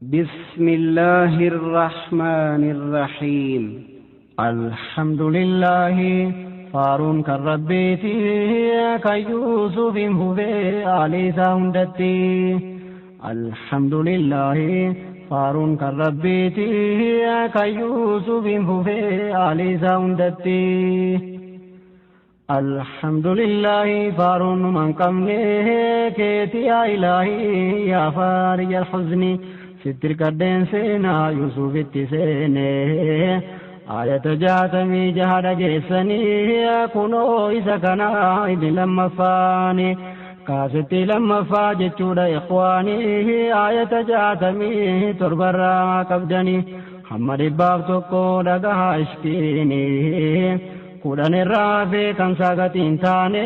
بسم الله الرحمن الرحيم. الحمد لله فارون كالربيتي كيوسف هبي علي ساوندتي. الحمد لله فارون كالربيتي كيوسف هبي علي ساوندتي. الحمد لله فارون من قمنه كيتي يا إلهي يا فارج الحزن ستر كدين سينا يوسف التسيني آية جاتمي جهد جيسني كنو إسكنا إذن لما فاني كاستي لما فاجتشود إخواني آية جاتمي تربرا كبدني حمد بابتكو لغا اشكيني كودان الرافي كان ساقتين تاني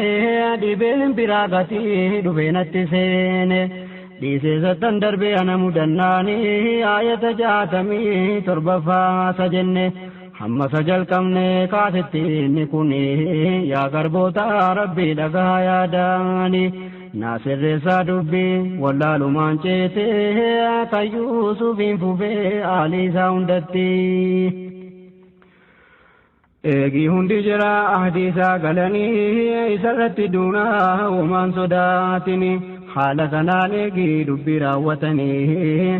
دبين براغتي دبين التسيني ديسي ستن دربي أنا مدناني آية جاتمي تربفا سجني حما سجل كمني كاستين كوني يا غربوتا ربي لغا يا داني ناصر رسا دبي والله لمان چيتي كيوسف فوفي آلي ساوندتي. eegi hundi jira ahdiisaa galanii isarratti duunaa uumaan sodaatini haala kanaan eegii dubbii raawwatanii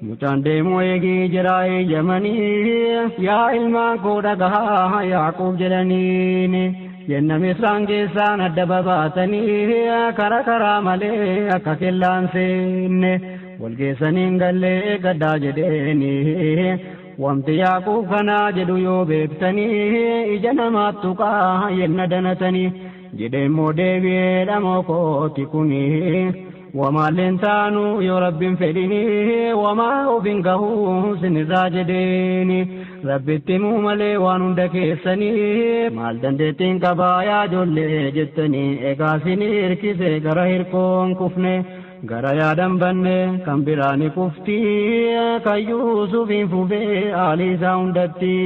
mucaan deemuu eegii jira eeyyamanii yaa ilmaan koo dhagahaa Yaaqoob jedhaniini jenna misraan keessaan adda babaatanii karaa malee akka kellaan seenne walgeessaniin gallee gaddaa jedheeni wamti Yaaqoob kana jedhu yoo beektanii ija namaattu qaa yenna danatanii jedheemmoo deebi'ee dhamoo kooti kuni wamaalleen taanu yoo rabbiin fedhini wamaa ofiin gahuu sinirraa jedheeni rabbitti himuu malee waan hunda keessanii maal dandeettiin qabaa yaa ijoollee jettanii egaa sinii hirkise gara hirkoon kufne gara yaadan banne kan biraani kuftii kan Yuusufiin fufee aalii isaa hundatti.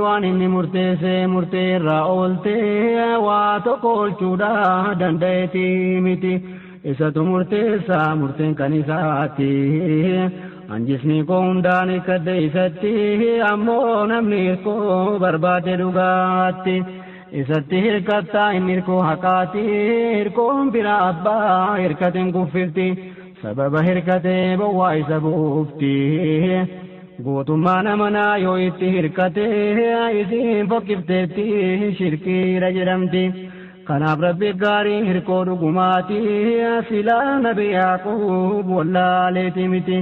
Waan inni murtee irraa ooltee waa tokko oolchuudha danda'eeti miti isatu murteessa murteen kan isaati. Anjisni koo hundaan hiikkadde isatti ammoo namni hirkoo barbaade dhugaatti. isatti hirkattaa inni hirkoo haqaati hirkoon bira abbaa hirkateen kuffifti sababa hirkatee bowwaa isa buufti gootummaa namanaa yoo itti hirkatee isiin fokkifteetti shirkiira jedhamti kanaaf rabbi gaarii hirkoo dhugumaati silaa nabi Yaaqoob wallaaleeti miti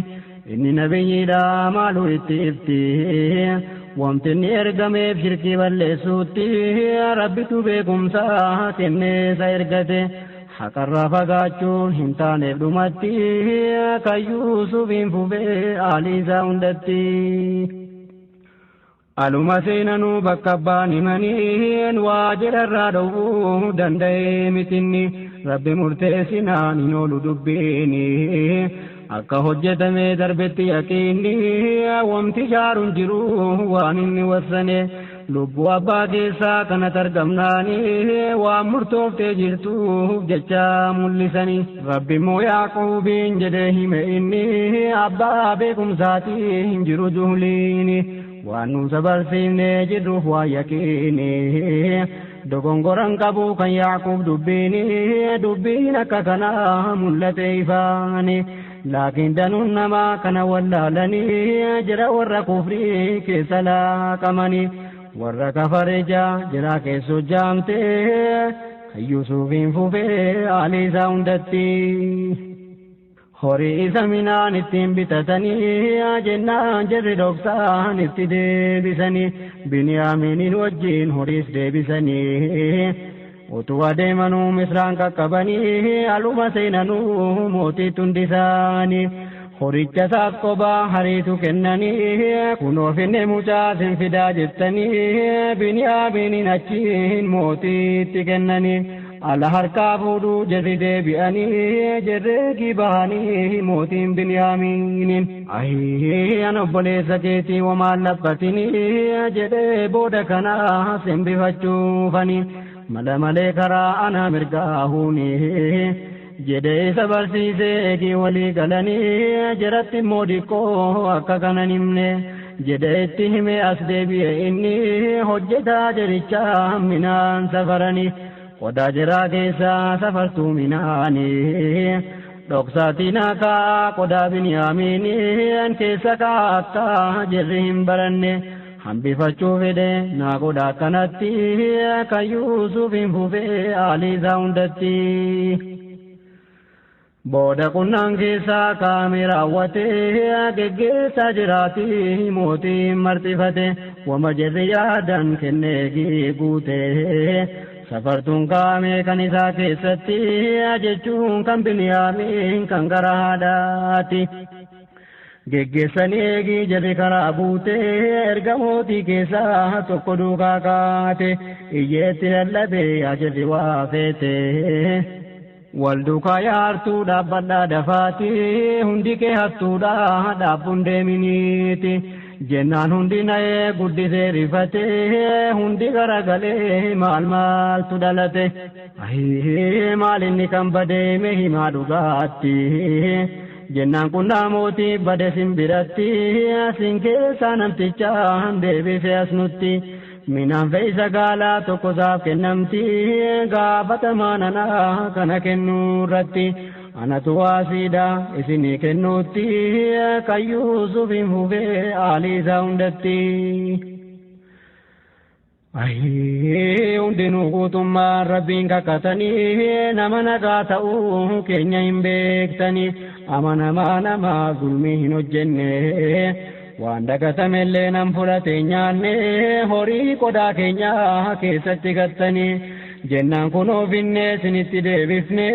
inni nabiyyiidha maaluu itti ifti wamtinni ergameef shirkii balleessuutti rabbitu beekumsaa kenneesa ergate haqarraa fagaachuun hin taaneef dhumatti kan Yuusufiin fufee aalii isaa hundatti. Aluma seenanuu bakka abbaan himaniin waa jedharraa dhowwuu danda'ee mitinni rabbi murteessinaan hin oolu dubbiini. akka hojjetame darbetti yaqiinni wamti jaaruun jiru waan inni wassane lubbuu abbaa keessaa kanatti argamnaani waan murtooftee jirtuuf jecha mul'isani rabbi immoo Yaaqoobiin jedhee hime inni abbaa beekumsaati hin jiru juhliini waan nu sabarsiifne jirruuf waan yaqiini dogongoran qabu kan Yaaqoob dubbiin akka kanaa mul'ate ifaani. laakiin danuun namaa kana wallaalanii jira warra kufrii keessa laaqamanii warra kafareja jira keessoo jaamtee kan Yuusufiin fufee aalii isaa hundatti. horii isa minaan ittiin bitatanii jennaan jarri dhoksaan itti deebisanii Biniyaamiinin wajjin horiis deebisanii. utuu adeemanuu misraan qaqqabanii aluma seenanuu mootii tundisaanii horicha isaaf qobaa hariitu kennanii kunoo finne mucaa sin fidaa jettanii Biniyaamiinin achiin mootiitti kennanii ala harkaa fuudhuu jarri deebi'anii jarreegii bahanii mootiin Biniyaamiiniin an obboleessa keetii wamaan laphatinii jedhee booda kanaa simbifachuufanii mala malee karaa ana mirgaa huuni jedhee isa barsiisee eegii walii galanii jiratti moodikoo akka kanan himne jedhee itti hime as deebi'e inni hojjetaa jirichaa minaan safaranii qodaa jiraa keessaa safartuu minaanii dhoksaatiin akka qodaa Biniyaamiin keessa akka jirri hin baranne hambifachuu fedhe naa qodaa kanatti kan Yuusuf hin fufee Aliisaa hundatti. Booda qunnaan keessaa kaamee raawwatee geggeessaa jiraati mootiin marxifate wama jirri yaadan kennee guutee safartuun kaamee kan isaa keessatti jechuun kan Biniyaamiin kan gara haadhaati. Geggeessanii eegii jirri karaa buutee erga mootii keessaa tokko duukaa kaate iyyeetti lallabee ajirri waa feete. Wal duukaa yaartuu dhaabbadhaa dafaati hundi kee hattuudha dhaabbuun deeminiiti jennaan hundi na'ee guddisee rifatee hundi garagalee maaltu dhalate maal inni kan badeeme himaa dhugaatti jennaan qunnaa mootii bade simbiratti sin keessaa namtichaan deebise as nutti. Minaan fe'isa gaalaa tokko isaaf kennamti gaafatamaa nanaa kana kennuu irratti anatu waasiidha isinii kennuutti kan Yuusuf hin fufee Aliisaa hundatti. Hundinuu guutummaan Rabbiin kakatanii nama nagaa ta'uu keenya hin beektanii amanamaa nama zulmii hin hojjenne. Waan dagatamellee nan fudhate nyaanne horii qodaa keenya keessatti gattanii jennaan kunoo finne sinitti deebifne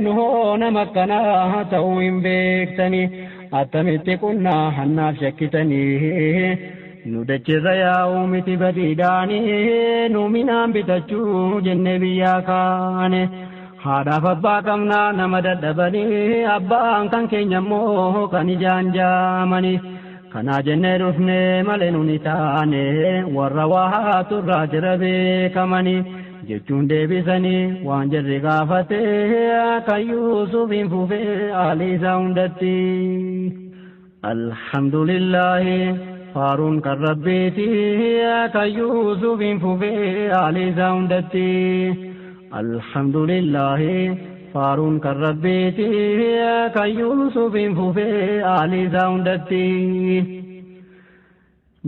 nu hoo nama akkanaa ta'uu hin beektanii attamitti qunnaa hannaaf shakkitanii nu dachirra yaa'uu miti badiidhaanii nu minaan bitachuu jenne biyyaa kaane haadhaaf abbaa qabnaa nama dadhabanii abbaan kan keenya immoo kan ijaan jaamanii. Kana jennee dhufne malee nuni taane warra waa turraa jira beekamanii jechuun deebisanii waan jirri gaafate kan Yuusuf hin fufee Aliisaa hundatti. Alhamdulillahi faaruun kan Rabbiiti kan Yuusuf hin fufee Aliisaa hundatti. Alhamdulillahi faaruun kan Rabbiiti kan Yuusuf hin fufee Aliisaa hundatti.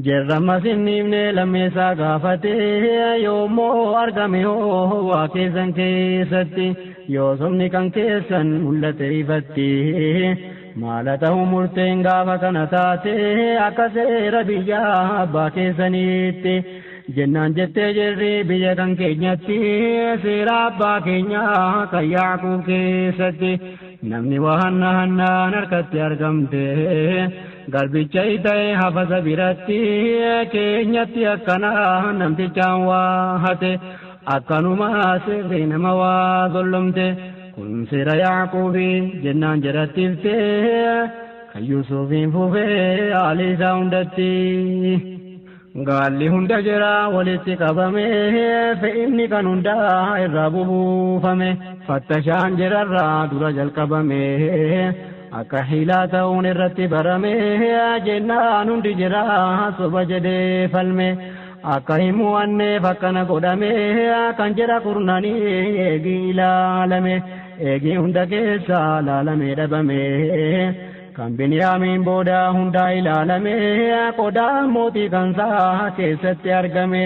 Jarrammas hin himne lammeessaa gaafate yoommoo argame hoo waa keessan keessatti yoo sobni kan keessan mul'ate ifatti maala ta'uu murteen gaafa kana taate akka seera biyyaa abbaa keessaniitti. Jennaan jettee jirri biyya kan keenyatti seera abbaa keenyaa kan Yaaqub keessatti namni waa hannaan harkatti argamte garbicha ta'e hafasa biratti keenyatti akkana namtichaan waa hate akkanuma seerri nama waa zollomte kun seera Yaaquubi jennaan jedhattifte kan Yuusufiin fufee Aliisaa hundatti. Gaalli hunda jira walitti qabame fe'inni kan hundaa irraa buufame fattashaan jirarraa dura jalqabame akka hiilaa ta'uun irratti barame jennaan hundi jira soba jedhee falme akka himu wanneef akkana godhame kan jira kurnanii eegii ilaalame eegii hunda keessa laalamee dhabame. Kan Biniyaamiin booda hundaa ilaalame qodaan mootii kansaa keessatti argame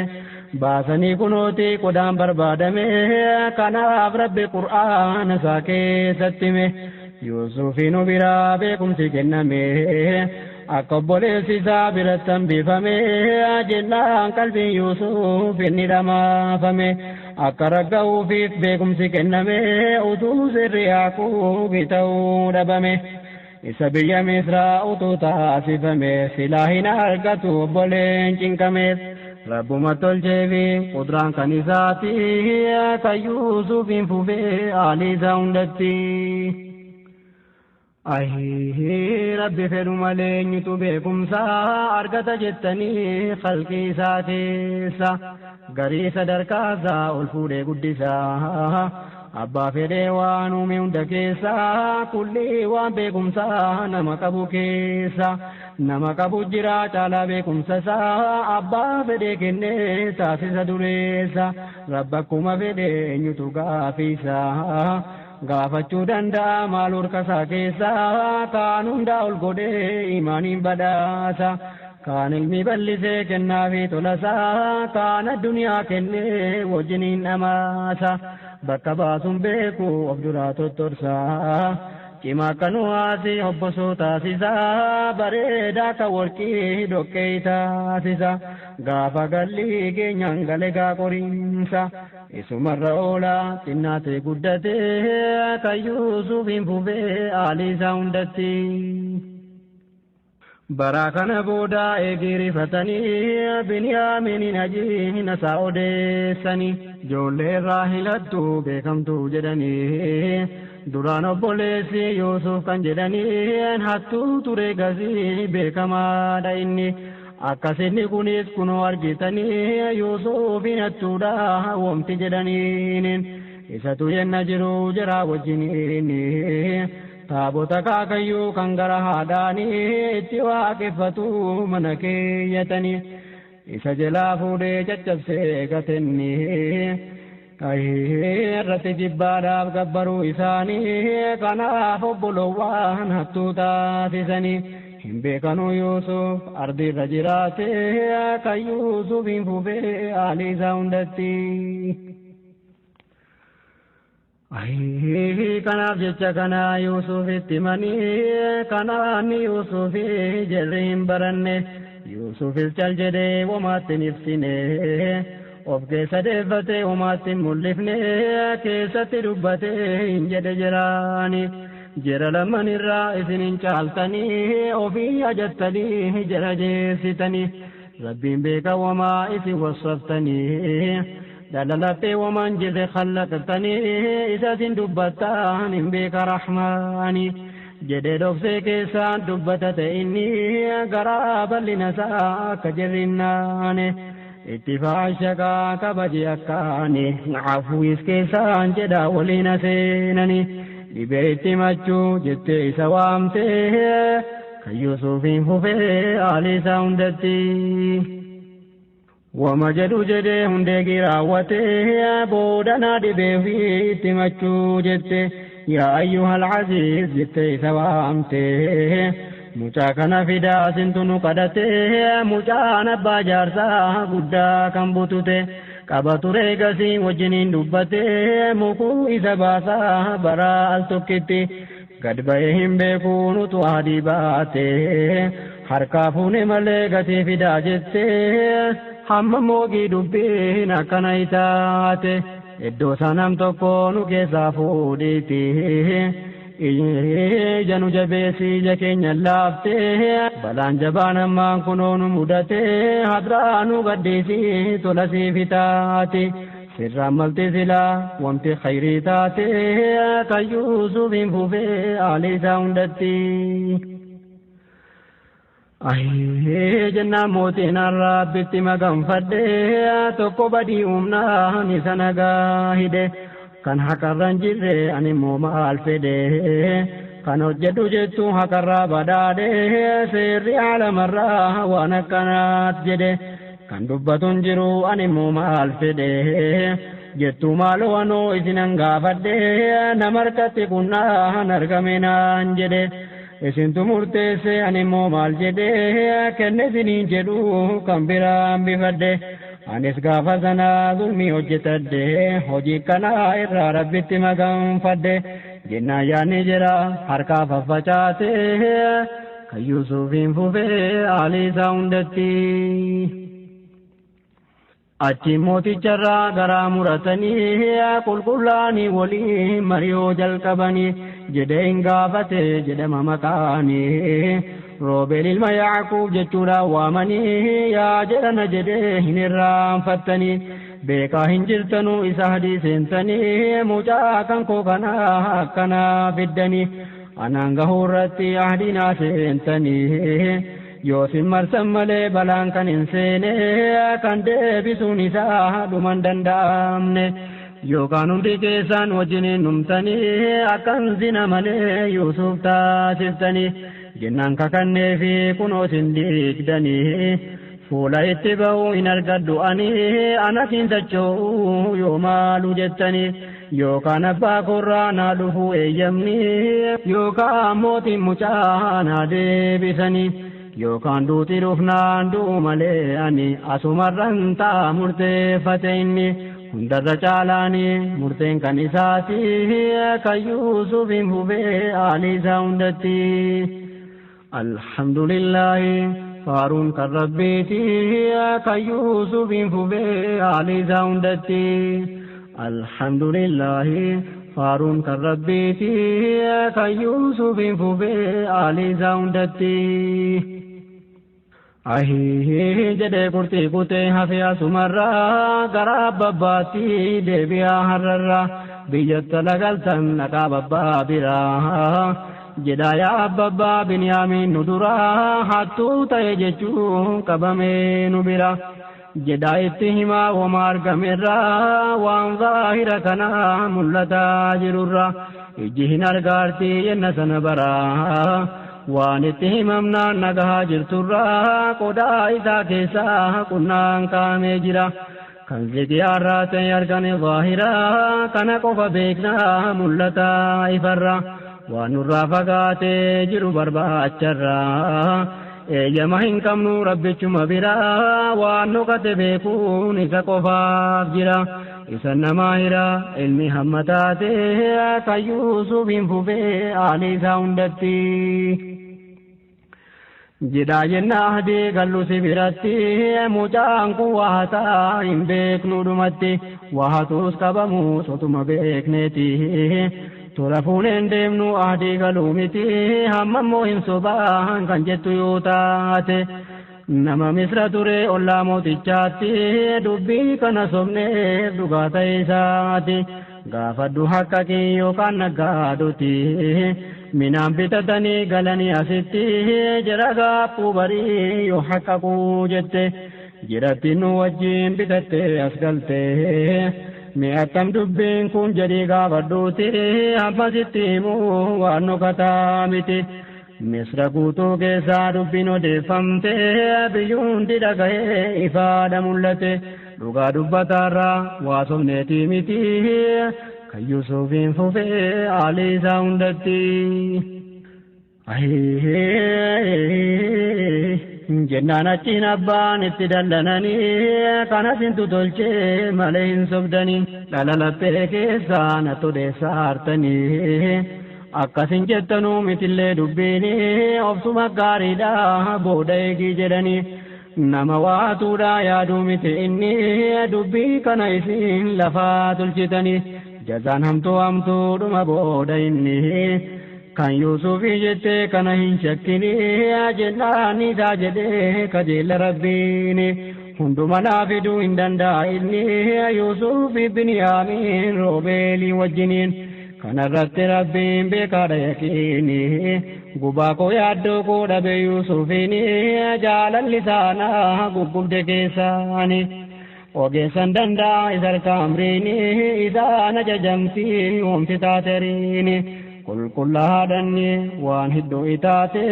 baasanii kunooti qodaan barbaadame kanaaf Rabbi Qur'aana isaa keessatti hime Yuusufiin biraa beekumsi kenname akka obboleessi isaa biratti hambifame jennaan qalbiin Yuusuf inni dhamaafame akka ragga'uufiif beekumsi kenname utuu sirri Yaaquub ta'uu dhabame. Isa biyya Misraa utuu taasifame silaa hin argatu obboleen cinqameef Rabbuma tolcheefi qudraan kan isaati kan Yuusuf hin fufee Aliisaa hundatti. Rabbi fedhu malee eenyutu beekumsaa argata jettanii khalqii isaa keessa garii sadarkaasaa ol fuudhee guddisaa. abbaa fedhee waan uume hunda keessa kulli waan beekumsa nama qabu keessa nama qabu jira caalaa beekumsa isaa abbaa fedhee kennee taasisa dureessa rabba akkuma fedhee eenyutu gaafisa gaafachuu danda'a maal harkasaa keessa kaan hundaa ol godhee imaaniin badhaasa kaan ilmi bal'isee kennaafi tolasaa kaan addunyaa kennee wajjiniin dhamaasa bakka baasuun beeku of duraa tottorsaa cimaa kanuwaasi obbosoo taasisaa bareedaa ka warqii dhoqqee taasisa gaafa gallii keenyaan galegaa qoriinsa isumarra oola xinnaatee guddatee kan Yuusufiin fufee aaliisaa hundatti. bara kana booda eegii rifatanii Biniyaamiin ajiin isaa odeessanii ijoollee irraa hilattu beekamtuu jedhanii duraan obboleessi Yuusuf kan jedhanii hattuu ture gazii beekamaadha inni akkasinni kunis kunoo argitanii Yuusufin hattuudha womti jedhaniin isatu yenna jiru jira wajjiniin taabota kaakayyuu kan gara haadhaanii itti waaqeffatu mana keeyyatanii isa jalaa fuudhee caccabsee gatenni irratti jibbaadhaaf gabbaruu isaanii kanaaf obbolowwan hattuu taasisanii hin beekanuu Yuusuf ardiirra jiraatee kan Yuusufiin fufee aaliisaa hundatti. kanaaf jecha kana Yuusufitti manii kanaan Yuusufi jarri hin baranne Yuusufis cal jedhee womaatti hin ibsine of keessa deeffatee womaatti hin mul'ifne keessatti dubbatee hin jedhe jiraani jara lamman irraa isin hin caaltanii ofii ajattanii jara jeessitanii rabbiin beeka womaa isin wassaftanii dalalattee womaan jirre khallaqtanii isasin dubbattaan hin beeka rahmaanii jedhee dhoksee keessaan dubbatate inni garaa bal'ina isaa akka jirrinnaane itti faashaqaa kabaje akkaane afuwis keessaan jedha waliin seenani dhibee itti machuu jettee isa waamtee kan Yuusufiin fufee aaliisaa hundatti. wama jedhu jedhee hundee raawwatee boodana dhibee fi itti machuu jette yaa ayyuhal aziiz jettee isa waamtee mucaa kana fidaa sintu nu kadhatee mucaan abbaa jaarsaa guddaa kan butute qaba ture gasii wajjiniin dubbatee mukuu isa baasaa bara al tokkitti gad ba'ee hin beekuu nutu adii baatee harkaa fuune malee gatii fidaa jettee hamma moogii dubbiin akkana itaate iddoo sanam tokko nu keessaa fuudhiti janu jabeessi ija keenya laaftee balaan jabaan ammaan kunoo nu mudatee hadraa nu gaddiisi tola siif taate sirraan malti silaa wanti khayrii taate kan Yuusufiin fufee aaliisaa hundatti. jennaan mootiin rabbitti maganfadhe tokko badii humnaan isa nagaa hide kan haqarran jirre ani immoo maal fedhe kan hojjedhu jettu haqarraa badhaadhe seerri alamarraa waan akkanaat jedhe kan dubbatun jiru ani immoo maal fedhe jettu maaloo anoo isinan gaafadhe nama harkatti qunnaan argame naan jedhe isintu murteesse ani immoo maal jedhe kenne isiniin jedhu kan biraan bifadhe anis gaafa sanaa zulmii hojjetadhe hojii kanaa irraa rabbitti maganfadhe jennaan yaanni jira harkaa faffacaate kan Yuusufiin fufee aaliisaa hundatti. achi mooticharraa garaa muratanii qulqullaanii waliin mari'oo jalqabanii jedhee hin gaafate jedhama maqaanii roobeel ilma Yaaqub jechuudhaan waamanii yaa jedhana jedhee hin irraanfattanii beekaa hin jirtanuu isa hadii seentanii mucaa kan koo kanaa akkanaa fiddanii anaan gahuu irratti ahdinaa seentanii yoosin marsan malee balaan kan hin seene kan deebisuun isaa dhuman danda'amne yookaan hundi keessaan wajjiniin numtanii akkan zina malee Yuusuf taasiftanii jennaan kakannee fi kunoo isin diigdanii fuula itti ba'uu hin argadhu ani anatiin tachoo yoo maaluu jettanii yookaan abbaa korraa naa dhufuu eeyyamni yookaan mootiin mucaa naa deebisanii yookaan duuti dhufnaan du'u malee ani asumarran taa murteeffate inni hundarra caalaani murteen kan isaati kan Yuusuf hin fufee haali isaa hundatti alhamdulillahi faaruun kan rabbiiti kan Yuusuf hin fufee haali isaa hundatti alhamdulillahi faaruun kan rabbiiti kan Yuusuf hin fufee haali isaa hundatti ahii jedhee kurtii kutee hafee asumarraa garaa babbaatti deebi'aa har'arraa biyyatti lagaltan dhaqaa babbaa biraa jedhaa yaa abbabbaa Biniyaamiin nu duraa hattuu ta'e jechuun qabamee nu bira jedhaa itti himaa wama argamerraa waan zaahira kanaa mul'ataa jirurraa ijji hin argaartii yenna sana baraa waan itti himamnaan nagahaa jirturraa qodaa isaa keessaa qunnaan kaamee jira kan zigiyaarraa ta'e argame zaahiraa kana qofa beeknaa mul'ataa ifarraa waan nurraa fagaatee jiru barbaacharraa eeyyama hin qabnu rabbichuma biraa waan nukate beekuun isa qofaaf jira isa namaa hira ilmi hamma taatee kan Yuusuf hin fufee haali isaa hundatti jedhaa jennaa hadii gallusi biratti mucaan kun waataa hin beeknu dhumatti waatuus qabamuus otuma beekneeti tola fuuneen deemnu adii galuu miti hammammoo hin sobaan kan jettu yoo taate nama misra ture ollaa mootichaatti dubbii kana sobneef dhugaa ta'e isaati gaafadhu haqqaqii yookaan naggaaduti minaan bitatanii galanii asitti jira gaaffuu barii yoo haqqaquu jette jiratti nu wajjiin bitatte as galte mi akkam dubbiin kun jedhii gaafadhuuti ammasitti himuu waan nukataa miti misra guutuu keessaa dubbiin odeeffamte biyyuun dhagahee ifaadha mul'ate dhugaa dubbataarraa waa sobneetii miti kan Yuusuf hin fufee haali isaa hundatti jennaan achiin abbaan itti dallananii kanas hintu tolchee malee hin sobdanii dhala laphee keessaa natti odeessaa hartanii akkasin jettanuu mitillee dubbiinii obsuma gaariidha booda eegii jedhanii nama waatuudha yaaduu miti inni dubbii kana isin lafaa tolchitanii jazaan hamtuu dhuma booda inni kan Yuusufii jettee kana hin shakkini jennaan isaa jedhee kajeella rabbiin hunduma naafiduu hin danda'a inni Yuusufii Biniyaamiin Roobeelii wajjiniin kanarratti rabbiin beekaadha yaqiini gubaa koo yaaddoo koo dhabe Yuusufiin jaalalli isaanaa guggubde keessaani ogeessan danda'a isarka amriini isaan ajajamtii oomti taateriini qulqullaadhanni waan hiddoo itaate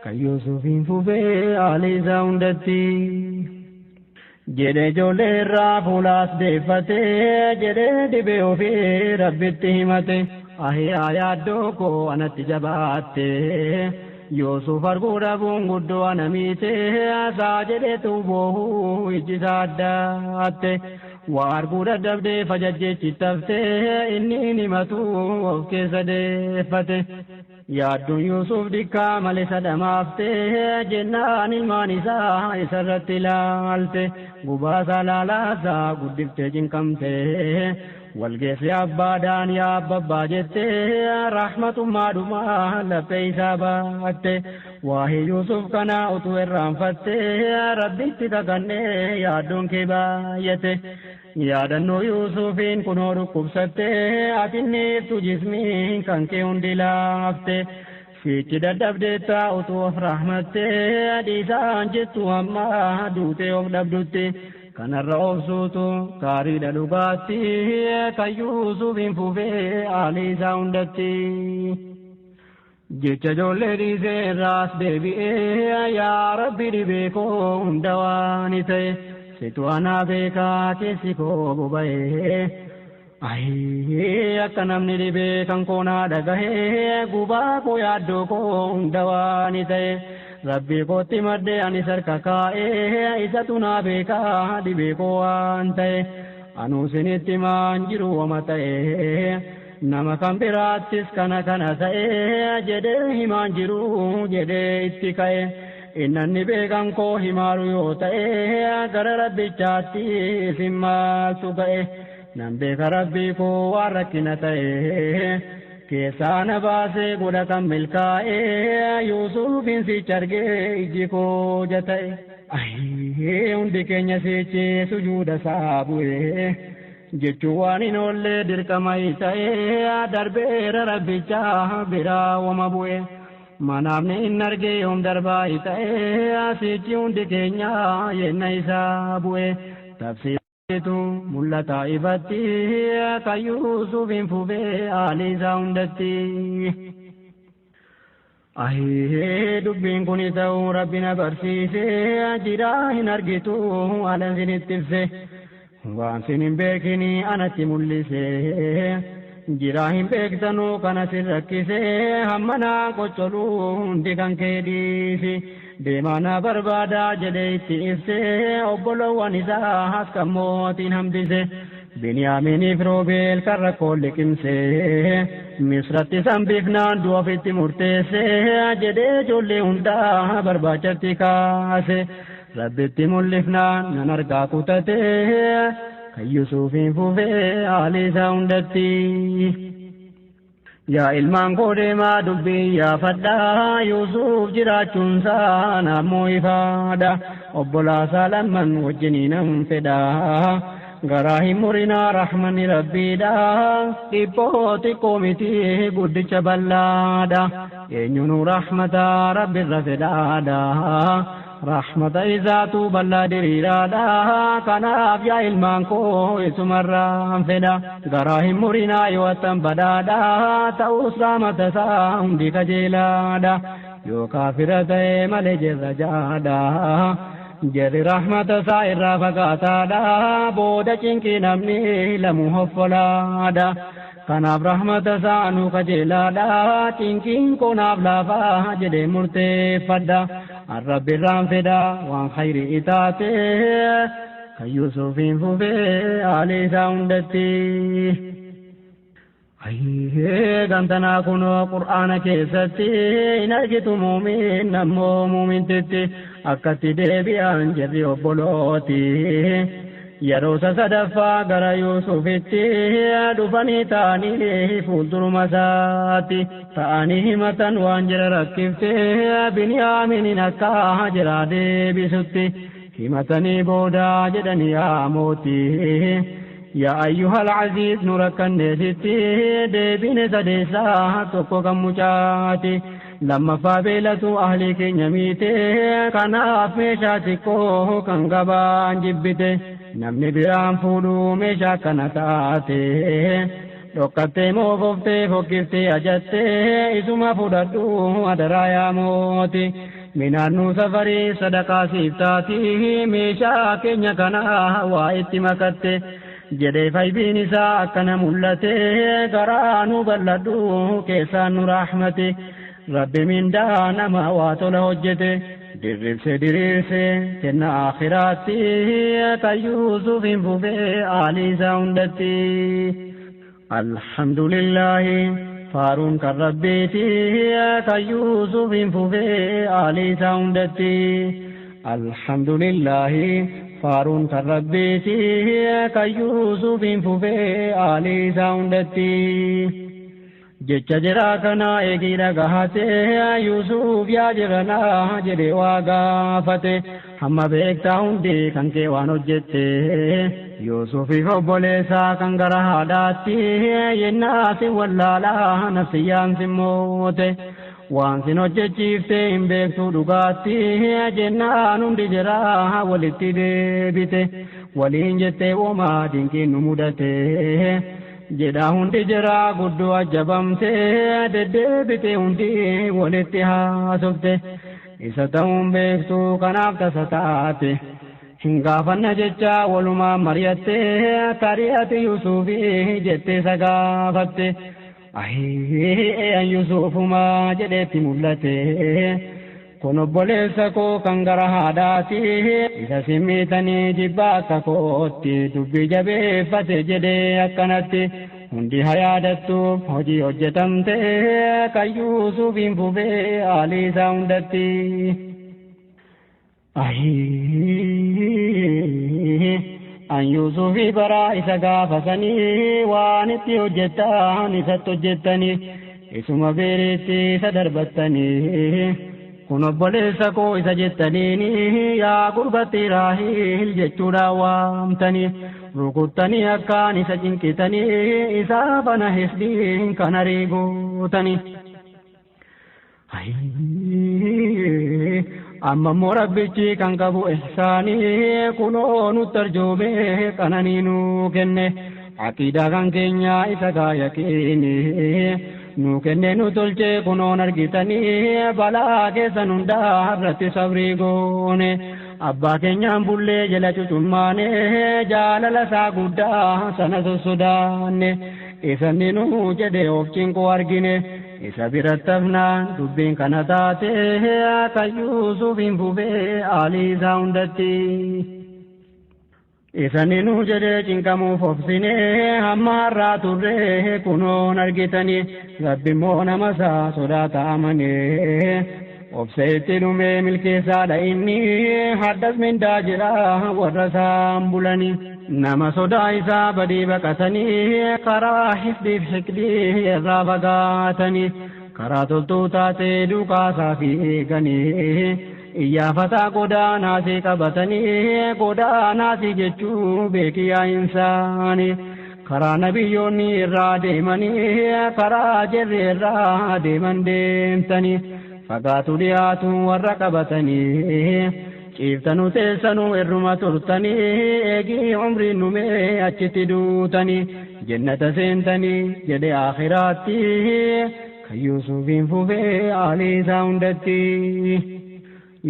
kan Yuusufiin fufee haali isaa hundatti jedhe ijoollee irraa fuulaas deeffatee jedhe dhibee ofii rabbitti himate ahiyaa yaaddoo koo anatti jabaatte Yuusuf arguu dhabuun guddoo ana miite saa jedheetu boohuu ijjisaa addaatte waa arguu dadhabdee fajajjeechi tafte inni himatu of keessa deeffate yaadduun Yuusuf dikkaa malee sadamaafte jennaan ilmaan isaa isarratti ilaalte gubaasaa laalaasaa guddiftee cinqamte walgeesse abbaadhaan yaa abbabbaa jette rahmatummaadhumaa laphee isaa baatte waahii Yuusuf kana utuu irraanfatte rabbitti kakannee yaaddoon kee baay'ate yaadannoo Yuusufiin kunoo dhukkubsatte atinniiftu jismiin kan kee hundi laafte fiichi dadhabdeetta utuu of rahmatte dhiisaan jettu amma duutee of dhabdutti kanarra obsuutu gaariidha dhugaatti kan Yuusufiin fufee haalii isaa hundatti. Jecha ijoollee dhiisee irraas deebi'ee yaa Rabbi dhibee koo hunda waan ta'e situ anaa beekaa keessi koo boba'ee. Akka namni dhibee kan koonaa dhagahee gubaa koo yaaddoo koo hunda waan ta'e Rabbi kootti maddee ani sarka kaa'ee isatu naa beekaa dhibee koo waan ta'e anuu sinitti maan jiru wama ta'e nama kan biraattis kana ta'e jedhee himaan jiru jedhee itti ka'e innanni beekan koo himaaru yoo ta'e gara Rabbichaatti isin maaltu ga'e nan beeka Rabbii koo waan rakkina ta'e keessaa na baasee godha kan milkaa'e Yuusufiin sicha argee iji koo jata'e hundi keenya sichi sujuuda isaa bu'e jechuun waan hin oollee dirqama ta'e darbeera Rabbichaa biraa wama bu'e manaafni hin argee yoom darbaa ta'e sichi hundi keenya yenna isaa bu'e tafsiiratu mul'ata ifatti kan Yuusufiin fufee haalii isaa hundatti. Dubbiin kun ta'uu Rabbi na barsiisee jiraa hin argitu alan sinitti ibse waan sin hin beekini anatti mul'ise jiraa hin beektanuu kana sin rakkise hammanaa qoccoluu hundi kan kee dhiisi deemaa na barbaada jedhee itti ibse obbolowwan isaa kan mootiin hambise Biniyaaminiif Roobeel kan rakkoon liqimse Misratti sanbiifnaan du'a ofitti murteesse jedhee ijoollee hundaa barbaachatti kaase Rabbitti mul'ifnaan nan argaa kutate kan Yuusufiin fufee haalii isaa hundatti. Yaa ilmaan koo deemaa dubbii yaafadhaa Yuusuf jiraachuunsaa naammoo ifaadha obbolaasaa lamman wajjinii nan fedhaa. Garaa hin murinaa rahmanni Rabbiidha dhibboo xiqqoo miti guddicha bal'aadha eenyunuu rahmata Rabbirra fedhaadha rahmata isaatu bal'aa diriiraadha kanaaf yaa ilmaan koo isumarraan fedha garaa hin murinaa yoo attan badhaadha ta'us rahmata isaa hundi kajeelaadha yoo kaafira ta'e malee jirra jaadha. Jerri rahmata isaa irraa fagaataadha booda cinqii namni lamu hoffolaadha kanaaf rahmata isaa nu kajeelaadha cinqiin koonaaf laafaa jedhee murteeffadha Rabbirraan fedha waan khayrii itaate kan Yuusufiin fufee haalii isaa hundatti. Gantanaa kunoo Qur'aana keessatti hin argitu muumin nammoo muumintitti akkatti deebi'an jirri obbolooti yeroo sadaffaa gara Yuusufitti dhufanii ta'anii fuulduruma isaatti ta'anii himatan waan jira rakkifte Biniyaaminiin akka jira deebisutti himatanii booda jedhanii yaa mootii. يا أيها العزيز نورك النسيتي ديبين سديسا توكو كمجاتي لما فابلة أهلك نميتي كان أفمشاتكو كان غبان جبتي نمني برام فولو مشا كانتاتي دوكتي موفوفتي فوكفتي أجتي إسما فوددو أدرايا موتي minannu safari sadaqaa siiftaati meeshaa keenya kana waa itti makatte jedhee faybiin isaa akkana mul'ate garaa nu bal'adhu keessaan nu rahmate rabbi mindaa nama waa tola hojjete diriirse kenna akhiraatti kan Yuusufiin fufee haalii isaa hundatti. Alhamdulillahi فارون كالربيتي كيوسف ففي آلي ساوندتي الحمد لله فارون كالربيتي كيوسف ففي آلي ساوندتي jecha jira kana eegira gahate Yuusuf yaa jirana jedhe waa gaafate hamma beektaa hundi kan kee waan hojjette Yuusufiif obboleessaa kan gara haadhaatti yennaa si wallaalaa nafsiyyaan si moote waan sin hojjechiifte hin beektuu dhugaatti jennaan hundi jira walitti deebite waliin jettee uumaa dinqiin nu mudate jedha hundi jira guddoo ajjabamte deddeebite hundi walitti haasofte isa ta'uun beektu kanaaf tasa taate hin gaafanna jecha walumaan mari'atte tari'ati Yuusufii jettee isa gaafatte an Yuusufumaa jedheetti mul'ate kun obboleessa koo kan gara haadhaati isa simmiitanii jibbaa akka kootti dubbii jabeeffate jedhee akkanatti hundi haa yaadattuuf hojii hojjetamte kan Yuusufiin fufee haalii isaa hundatti an Yuusufii baraa isa gaafasanii waan itti hojjettan isatti hojjettanii isuma beeriitti isa darbattanii kun obboleessa koo isa jettaniini yaa gurbatti Raahil jechuudhaan waamtanii rukuttanii akkaan isa cinqitanii isa bana hisdiin kan ariigootanii amma immoo rabbichi kan qabu ihsaanii kunoo nutti arjoomee qananii nuu kenne aqiidaa kan keenya isa gaayaqeeni nuu kenne nu tolche kunoon argitanii balaa keessan hundaa irratti sabrii goone abbaa keenyaan bullee jala cucummaane jaalala isaa guddaa sana sossodaanne isanni nuu jedhe of cinquu argine isa biratti hafnaan dubbiin kana taate kan Yuusufiin fufee haalii isaa hundatti isanni nuu jedhe cinqamuuf obsine hamma har'aa turre kunoon argitanii rabbi immoo nama isaa sodaata amane obsa itti dhume milkeessaadha inni haddas mindaa jira warra isaan bulanii nama sodaa isaa badii baqatanii karaa hifdiif hiqdii irraa fagaatanii karaa toltuu taatee duukaasaa fiiganii iyyaafataa godaanaasii qabatanii godaanaasii jechuu beekiyyaa insaanii karaa nabiyyoonni irraa deemanii karaa jarri irraa deeman deemtanii fagaatu dhiyaatu warra qabatanii ciiftanuu teessanuu irruma turtanii eegii umriin numee achitti duutanii jannata seentanii jedhe aakhiraatti kan Yuusufiin fufee haalii isaa hundatti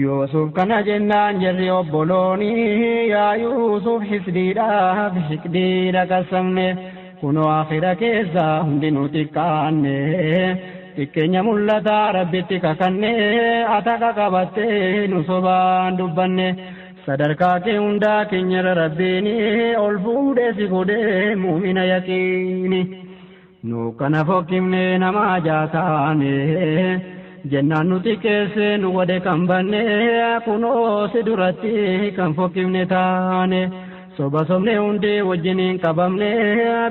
Yuusuf kana jennaan jarri obboloonii yaa Yuusuf hisdiidhaaf hiqdiidha qasamne kunoo aakhira keessa hundinuu xiqqaanne xiqqeenya mul'ataa rabbitti kakanne ataka qabattee nu sobaan dubbanne sadarkaa kee hundaa keenyarra rabbiini ol fuudhee si godhee muumina yaqiini nu kana fokkifne nama jaataane jennaan nuti keesse nu wade kan banne kunoo si duratti kan fokkifne taane soba sobne hundi wajjiniin qabamne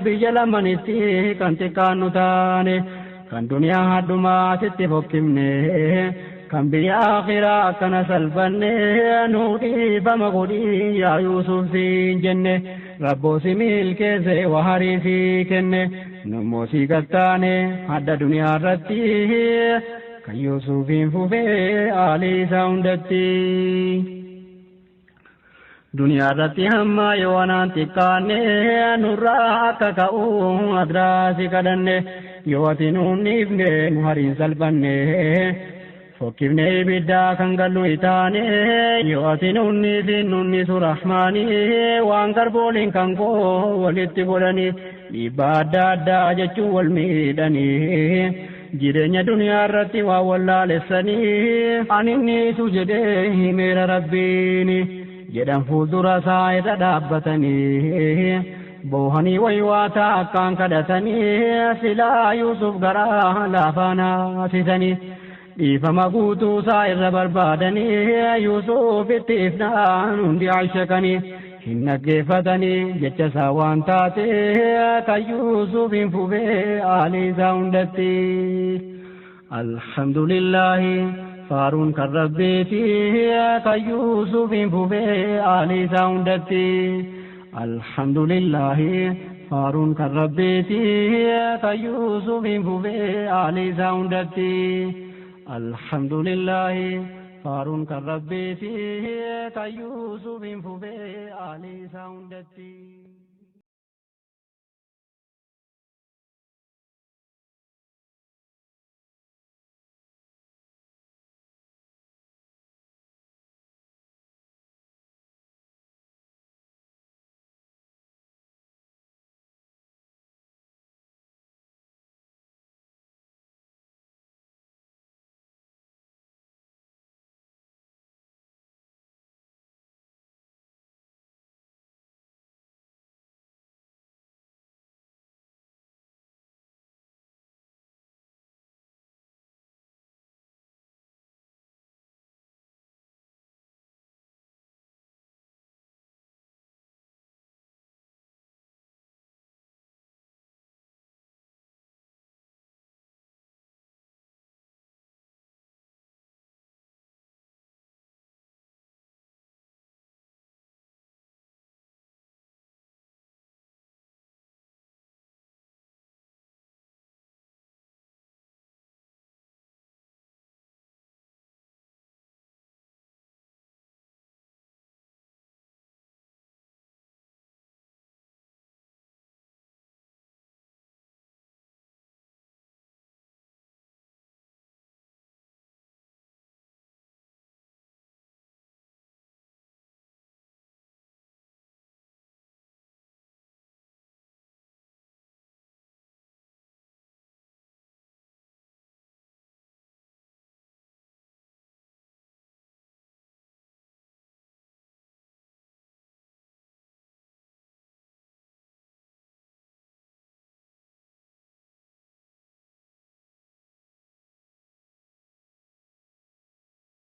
biyya lamanitti kan xiqqaannu taane kan duniyaa haddumaa sitti fokkifne kan biyya akhiraa akkana salphanne nu dhiifama godhii yaa Yuusuf siin jenne rabboo si milkeesse waharii si kenne nummoo si gattaane hadda duniyaa irratti kan Yuusufiin fufee haalii isaa hundatti duniyaa irratti hamma yoo anaan xiqqaanne nurraa akka ka'uu adraasi kadhanne yoo ati nuun dhiifne nu hariin salphanne fokkifne ibiddaa kan gallu itaane yoo ati nuun dhiifin nunnisu rahmaani waan garbooliin kan koo walitti godhani dhiibbaa adda addaa jechuun wal miidhanii jireenya duniyaa irratti waan wallaalessanii aninnisu jedhee himeera rabbiini jedhan fuuldura isaa irra dhaabbatanii boohanii waywaataa akkaan kadhatanii silaa Yuusuf garaa laafaa naasisanii dhiifama guutuu isaa irra barbaadanii Yuusuf itti ifnaan hundi ashakanii hin dhaggeeffatanii jecha isaa waan taate kan Yuusufiin fufee haalii isaa hundatti alhamdulillahi faaruun kan rabbiiti kan Yuusufiin fufee haalii isaa hundatti alhamdulillahi faaruun kan rabbiiti kan Yuusufiin fufee haalii isaa hundatti alhamdulillahi faaruun kan rabbiiti kan Yuusufiin fufee aalii isaa hundatti.